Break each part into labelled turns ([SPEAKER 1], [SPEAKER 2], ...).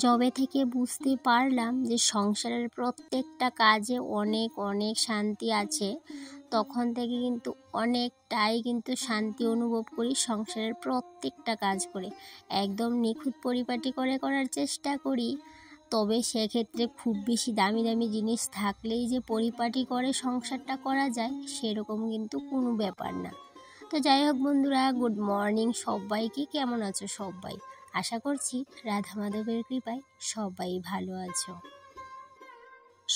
[SPEAKER 1] যবে থেকে বুঝতে পারলাম যে সংসারের প্রত্যেকটা কাজে অনেক অনেক শান্তি আছে, তখন থেকে কিন্তু অনেকটাই কিন্তু শান্তি অনুভব করি সংসারের প্রত্যেকটা কাজ করে। একদম নিখুঁত পরিপাটি করে করার চেষ্টা করি, তবে সেক্ষেত্রে খুব বেশি দামি দামি জিনিস থাকলেই যে পরিপাটি করে সংসারটা করা যায় সেরকম কিন্তু কোনো ব্যাপার না। তো যাই হোক বন্ধুরা, গুড মর্নিং সবাইকে। কেমন আছো সবাই? আশা করছি রাধা মাধবের কৃপায় সবাই ভালো আছো।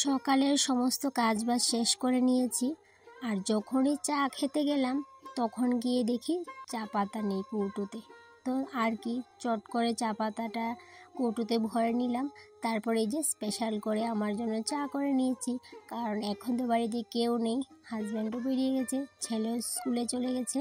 [SPEAKER 1] সকালের সমস্ত কাজবাজ শেষ করে নিয়েছি, আর যখনই চা খেতে গেলাম তখন গিয়ে দেখি চা পাতা নেই কৌটোতে। তো আর কি, চট করে চা পাতাটা কৌটোতে ভরে নিলাম। তারপরে এই যে স্পেশাল করে আমার জন্য চা করে নিয়েছি, কারণ এখন তো বাড়িতে কেউ নেই, হাজব্যান্ডও বেরিয়ে গেছে, ছেলেও স্কুলে চলে গেছে।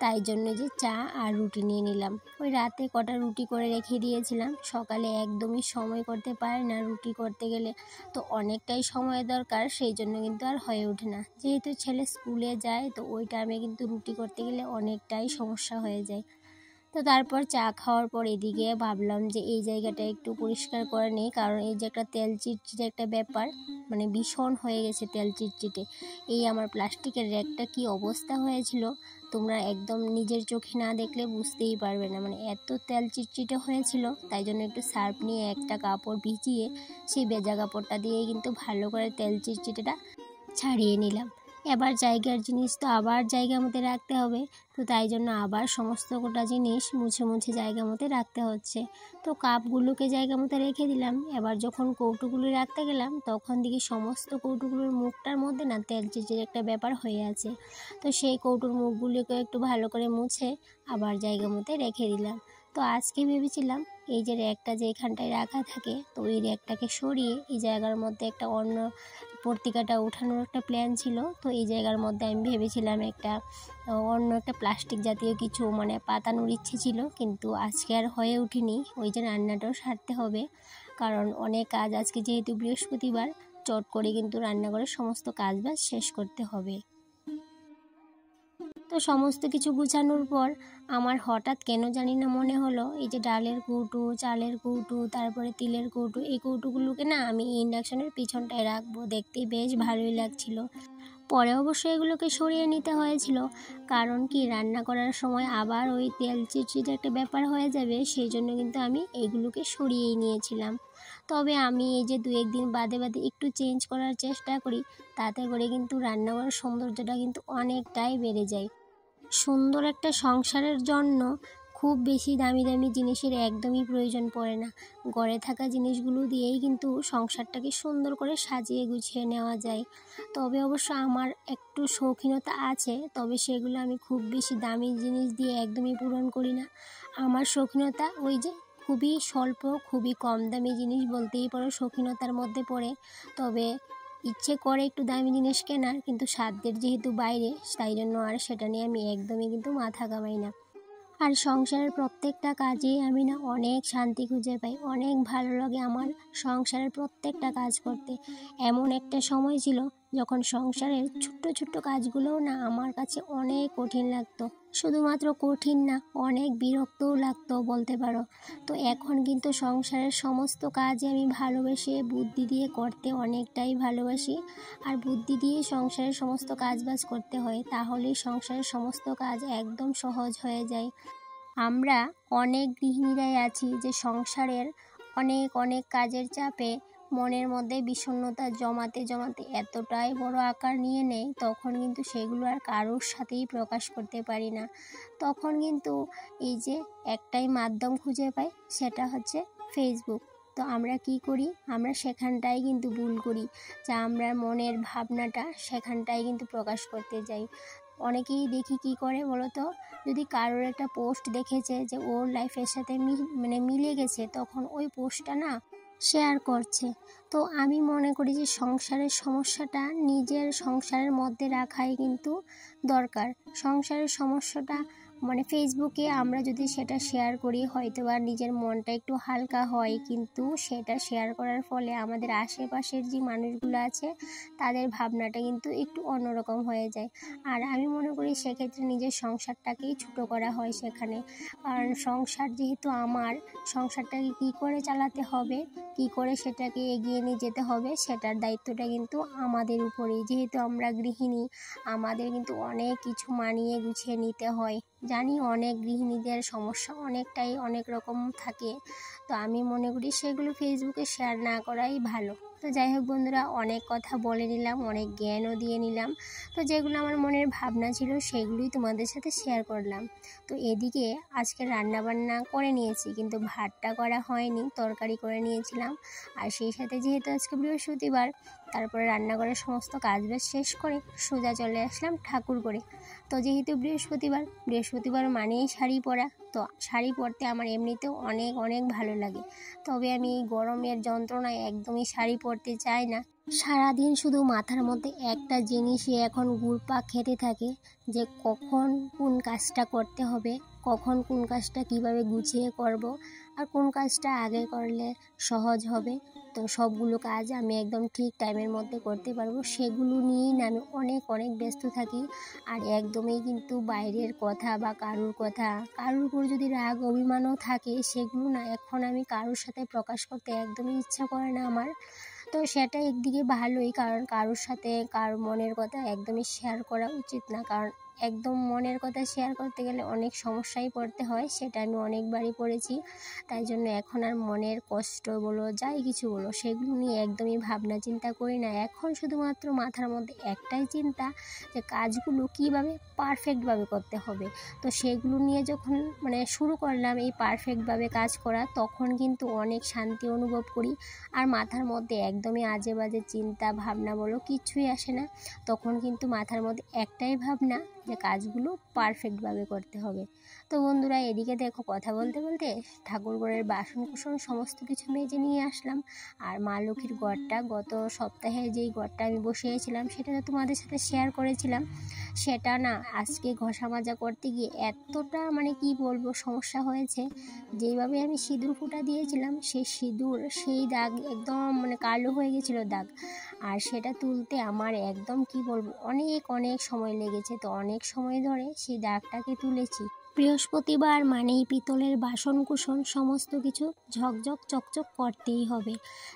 [SPEAKER 1] তাই জন্য যে চা আর রুটি নিয়ে নিলাম। ওই রাতে কটা রুটি করে রেখে দিয়েছিলাম, সকালে একদমই সময় করতে পারে না রুটি করতে গেলে, তো অনেকটাই সময় দরকার, সেই জন্য কিন্তু আর হয়ে ওঠে না। যেহেতু ছেলে স্কুলে যায়, তো ওই টাইমে কিন্তু রুটি করতে গেলে অনেকটাই সমস্যা হয়ে যায়। তো তারপর চা খাওয়ার পর এদিকে ভাবলাম যে এই জায়গাটা একটু পরিষ্কার করে নেই, কারণ এই যে একটা তেল চিটচিটে একটা ব্যাপার, মানে ভীষণ হয়ে গেছে তেল চিটচিটে। এই আমার প্লাস্টিকের র্যাকটা কি অবস্থা হয়েছিল, তোমরা একদম নিজের চোখে না দেখলে বুঝতেই পারবে না, মানে এত তেল চিটচিটে হয়েছিল। তাই জন্য একটু সার্ফ নিয়ে একটা কাপড় ভিজিয়ে সেই ভেজা কাপড়টা দিয়ে কিন্তু ভালো করে তেল চিটচিটেটা ছাড়িয়ে নিলাম। এবার জায়গার জিনিস তো আবার জায়গা মতো রাখতে হবে, তো তাই জন্য আবার সমস্ত গোটা জিনিস মুছে মুছে জায়গা মতো রাখতে হচ্ছে। তো কাপগুলোকে জায়গা মতো রেখে দিলাম। এবার যখন কৌটোগুলো রাখতে গেলাম তখন দেখি সমস্ত কৌটোগুলোর মুখটার মধ্যে না তেল চিটচিটে একটা ব্যাপার হয়ে আছে। তো সেই কৌটোর মুখগুলোকে একটু ভালো করে মুছে আবার জায়গা মতো রেখে দিলাম। তো আজকে ভেবেছিলাম এই যে র্যাকটা যে এখানটায় রাখা থাকে, তো ওই র্যাকটাকে সরিয়ে এই জায়গার মধ্যে একটা অন্য পত্রিকাটা ওঠানোর একটা প্ল্যান ছিল। তো এই জায়গার মধ্যে আমি ভেবেছিলাম অন্য একটা প্লাস্টিক জাতীয় কিছু মানে পাতানোর ইচ্ছে ছিল, কিন্তু আজকে আর হয়ে ওঠেনি। ওই যে রান্নাটাও সারতে হবে, কারণ অনেক কাজ আজকে, যেহেতু বৃহস্পতিবার, চট করে কিন্তু রান্নাঘরের সমস্ত কাজবাজ শেষ করতে হবে। তো সমস্ত কিছু গুছানোর পর আমার হঠাৎ কেন জানি না মনে হলো এই যে ডালের কৌটো, চালের কৌটো, তারপরে তিলের কৌটো, এই কৌটোগুলোকে না আমি ইন্ডাকশনের পিছনটায় রাখবো, দেখতেই বেশ ভালোই লাগছিল। পরে অবশ্য এগুলোকে সরিয়ে নিতে হয়েছিল, কারণ কি রান্না করার সময় আবার ওই তেল চিটচিটে একটা ব্যাপার হয়ে যাবে, সেই জন্য কিন্তু আমি এইগুলোকে সরিয়েই নিয়েছিলাম। তবে আমি এই যে 2-1 দিন বাদে বাদে একটু চেঞ্জ করার চেষ্টা করি, তাতে করে কিন্তু রান্নাঘরের সৌন্দর্যটা কিন্তু অনেকটাই বেড়ে যায়। সুন্দর একটা সংসারের জন্য খুব বেশি দামি দামি জিনিসের একদমই প্রয়োজন পড়ে না। ঘরে থাকা জিনিসগুলো দিয়েই কিন্তু সংসারটাকে সুন্দর করে সাজিয়ে গুছিয়ে নেওয়া যায়। তবে অবশ্য আমার একটু শৌখিনতা আছে, তবে সেগুলো আমি খুব বেশি দামি জিনিস দিয়ে একদমই পূরণ করি না। আমার শৌখিনতা ওই যে খুবই স্বল্প, খুবই কম দামি জিনিস বলতেই পারো শৌখিনতার মধ্যে পড়ে। তবে ইচ্ছে করে একটু দামি জিনিস কেনার, কিন্তু সাধ্যের যেহেতু বাইরে, তাই জন্য আর সেটা নিয়ে আমি একদমই কিন্তু মাথা ঘামাই না। আর সংসারের প্রত্যেকটা কাজেই আমি না অনেক শান্তি খুঁজে পাই, অনেক ভালো লাগে আমার সংসারের প্রত্যেকটা কাজ করতে। এমন একটা সময় ছিল যখন সংসারের ছোট্ট ছোট্ট কাজগুলোও না আমার কাছে অনেক কঠিন লাগতো, শুধুমাত্র কঠিন না, অনেক বিরক্তও লাগতো বলতে পারো। তো এখন কিন্তু সংসারের সমস্ত কাজে আমি ভালোবেসে বুদ্ধি দিয়ে করতে অনেকটাই ভালোবাসি। আর বুদ্ধি দিয়ে সংসারের সমস্ত কাজবাজ করতে হয়, তাহলেই সংসারের সমস্ত কাজ একদম সহজ হয়ে যায়। আমরা অনেক গৃহিণীরাই আছি যে সংসারের অনেক অনেক কাজের চাপে মনের মধ্যে বিষণ্ণতা জমাতে জমাতে এতটাই বড় আকার নিয়ে নেয়, তখন কিন্তু সেগুলো আর কারোর সাথেই প্রকাশ করতে পারি না। তখন কিন্তু এই যে একটাই মাধ্যম খুঁজে পাই, সেটা হচ্ছে ফেসবুক। তো আমরা কি করি, আমরা সেখানটাই কিন্তু ভুল করি, যা আমরা মনের ভাবনাটা সেখানটাই কিন্তু প্রকাশ করতে যাই। অনেকেই দেখি কি করে বলো তো, যদি কারোর একটা পোস্ট দেখেছে যে ওর লাইফের সাথে মিলে গেছে, তখন ওই পোস্টটা না শেয়ার করছে। তো আমি মনে করি যে সংসারের সমস্যাটা নিজের সংসারের মধ্যে রাখাই কিন্তু দরকার। সংসারের সমস্যাটা মানে ফেসবুকে আমরা যদি সেটা শেয়ার করি হয়তো বা নিজের মনটা একটু হালকা হয়, কিন্তু সেটা শেয়ার করার ফলে আমাদের আশেপাশের যে মানুষগুলো আছে তাদের ভাবনাটা কিন্তু একটু অন্যরকম হয়ে যায়। আর আমি মনে করি সেক্ষেত্রে নিজের সংসারটাকেই ছোটো করা হয় সেখানে। কারণ সংসার যেহেতু আমার, সংসারটাকে কী করে চালাতে হবে, কী করে সেটাকে এগিয়ে নিয়ে যেতে হবে, সেটার দায়িত্বটা কিন্তু আমাদের উপরেই। যেহেতু আমরা গৃহিণী, আমাদের কিন্তু অনেক কিছু মানিয়ে গুছিয়ে নিতে হয়। জানি অনেক গৃহিণীদের সমস্যা অনেক রকম থাকে, তো আমি মনে করি সেগুলো ফেসবুকে শেয়ার না করাই ভালো। তো যাই হোক বন্ধুরা, অনেক কথা বলে নিলাম, অনেক জ্ঞানও দিয়ে নিলাম। তো যেগুলো আমার মনের ভাবনা ছিল সেগুলোই তোমাদের সাথে শেয়ার করলাম। তো এদিকে আজকে রান্নাবান্না করে নিয়েছি, কিন্তু ভাতটা করা হয়নি, তরকারি করে নিয়েছিলাম। আর সেই সাথে যেহেতু আজকে বৃহস্পতিবার, তারপরে রান্নাঘরের সমস্ত কাজবাজ শেষ করে সোজা চলে আসলাম ঠাকুর করে। তো যেহেতু বৃহস্পতিবার মানেই শাড়ি পরা, তো শাড়ি পরতে আমার এমনিতেও অনেক ভালো লাগে। তবে আমি এই গরমের যন্ত্রণায় একদমই শাড়ি পরতে চাই না। সারাদিন শুধু মাথার মধ্যে একটা জিনিসই এখন ঘুরপাক খেতে থাকে, যে কখন কোন কাজটা করতে হবে, কখন কোন কাজটা কিভাবে গুছিয়ে করব, আর কোন কাজটা আগে করলে সহজ হবে। তো সবগুলো কাজ আমি একদম ঠিক টাইমের মধ্যে করতে পারবো, সেগুলো নিয়েই না আমি অনেক ব্যস্ত থাকি। আর একদমই কিন্তু বাইরের কথা বা কারুর উপর যদি রাগ অভিমানও থাকে, সেগুলো না এখন আমি কারোর সাথে প্রকাশ করতে একদমই ইচ্ছা করে না আমার। তো সেটা একদিকে ভালোই, কারণ কারোর সাথে কারোর মনের কথা একদমই শেয়ার করা উচিত না। কারণ একদম মনের কথা শেয়ার করতে গেলে অনেক সমস্যায় পড়তে হয়, সেটা আমি অনেকবারই পড়েছি। তাই জন্য এখন আর মনের কষ্ট বলো যাই কিছু বলো সেগুলো নিয়ে একদমই ভাবনা চিন্তা করি না। এখন শুধুমাত্র মাথার মধ্যে একটাই চিন্তা, যে কাজগুলো কীভাবে পারফেক্টভাবে করতে হবে। তো সেগুলো নিয়ে যখন শুরু করলাম এই পারফেক্টভাবে কাজ করা, তখন কিন্তু অনেক শান্তি অনুভব করি। আর মাথার মধ্যে একদমই আজে বাজে চিন্তা ভাবনা বলো কিছুই আসে না। তখন কিন্তু মাথার মধ্যে একটাই ভাবনা, যে কাজগুলো পারফেক্টভাবে করতে হবে। তো বন্ধুরা, এদিকে দেখো কথা বলতে বলতে ঠাকুরঘরের বাসনকুসন সমস্ত কিছু মেজে নিয়ে আসলাম। আর মা লক্ষ্মীর ঘরটা, গত সপ্তাহে যেই ঘরটা আমি বসিয়েছিলাম সেটা তো তোমাদের সাথে শেয়ার করেছিলাম, সেটা না আজকে ঘষা মাজা করতে গিয়ে এতটা কি বলবো সমস্যা হয়েছে। যেইভাবে আমি সিঁদুর ফুটা দিয়েছিলাম, সেই দাগ একদম কালো হয়ে গেছিলো দাগ। আর সেটা তুলতে আমার একদম কি বলবো অনেক সময় লেগেছে। তো অনেক সময় ধরে সেই দাগটাকে তুলেছি। বৃহস্পতিবার মানেই পিতলের বাসনকুসন সমস্ত কিছু ঝকঝক চকচক করতেই হবে।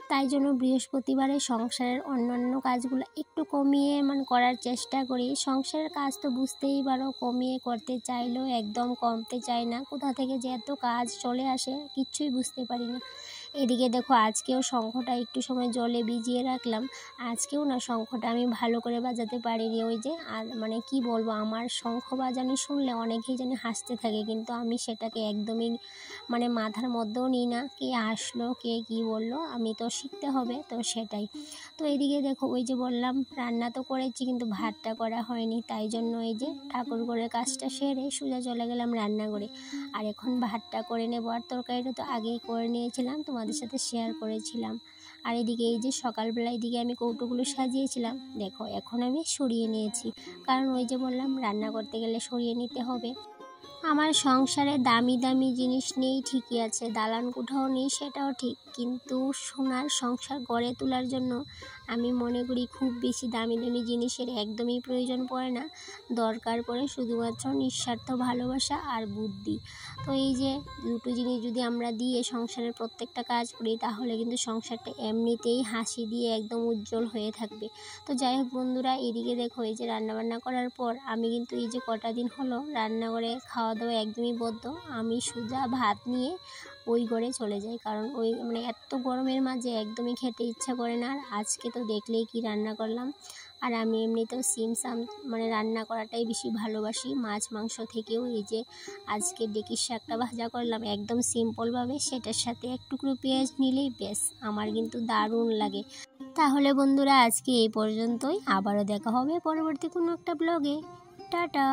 [SPEAKER 1] তাই জন্য বৃহস্পতিবারে সংসারের অন্যান্য কাজগুলো একটু কমিয়ে করার চেষ্টা করি। সংসারের কাজ তো বুঝতেই পারো, কমিয়ে করতে চাইলেও একদম কমতে চায় না। কোথা থেকে যে এত কাজ চলে আসে কিচ্ছুই বুঝতে পারি না। এদিকে দেখো আজকেও শঙ্খটা একটু সময় জলে ভিজিয়ে রাখলাম। আজকেও না শঙ্খটা আমি ভালো করে বাজাতে পারিনি। ওই যে কি বলবো, আমার শঙ্খ বাজানি শুনলে অনেকেই জানি হাসতে থাকে, কিন্তু আমি সেটাকে একদমই মাথার মধ্যেও নিই না। কে আসলো কে কি বললো, আমি তো শিখতে হবে, তো সেটাই। তো এদিকে দেখো ওই যে বললাম রান্না তো করেছি কিন্তু ভাতটা করা হয়নি, তাই জন্য এই যে ঠাকুর ঘরের কাজটা সেরে সোজা চলে গেলাম রান্নাঘরে। আর এখন ভাতটা করে নেবো। আর তরকারিটা তো আগেই করে নিয়েছিলাম, তোমাদের সাথে শেয়ার করেছিলাম। আর এদিকে এই যে সকালবেলা এদিকে আমি কৌটোগুলো সাজিয়েছিলাম, দেখো এখন আমি সরিয়ে নিয়েছি। কারণ ওই যে বললাম রান্না করতে গেলে সরিয়ে নিতে হবে। আমার সংসারে দামি জিনিস নেই ঠিকই আছে, দালান কোঠাও নেই সেটাও ঠিক, কিন্তু সোনার সংসার গড়ে তোলার জন্য আমি মনে করি খুব বেশি দামি জিনিসের একদমই প্রয়োজন পড়ে না। দরকার পড়ে শুধুমাত্র নিঃস্বার্থ ভালোবাসা আর বুদ্ধি। তো এই যে দুটো জিনিস যদি আমরা দিয়ে সংসারের প্রত্যেকটা কাজ করি, তাহলে কিন্তু সংসারটা এমনিতেই হাসি দিয়ে একদম উজ্জ্বল হয়ে থাকবে। তো যাই হোক বন্ধুরা, এদিকে দেখো এই যে রান্নাবান্না করার পর আমি কিন্তু এই যে কটা দিন হলো রান্নাঘরে খাওয়া দাওয়া একদমই বদ্ধ। আমি সোজা ভাত নিয়ে ওই ঘরে চলে যাই, কারণ ওই এত গরমের মাঝে একদমই খেতে ইচ্ছা করে না। আর আজকে তো দেখলেই কি রান্না করলাম। আর আমি এমনিতেও সাম রান্না করাটাই বেশি ভালোবাসি, মাছ মাংস থেকেও। এই যে আজকে ডেকির শাকটা ভাজা করলাম একদম সিম্পলভাবে, সেটার সাথে এক টুকরো পেঁয়াজ নিলেই বেশ, আমার কিন্তু দারুণ লাগে। তাহলে বন্ধুরা আজকে এই পর্যন্তই, আবারও দেখা হবে পরবর্তী কোনো একটা ব্লগে। টাটা।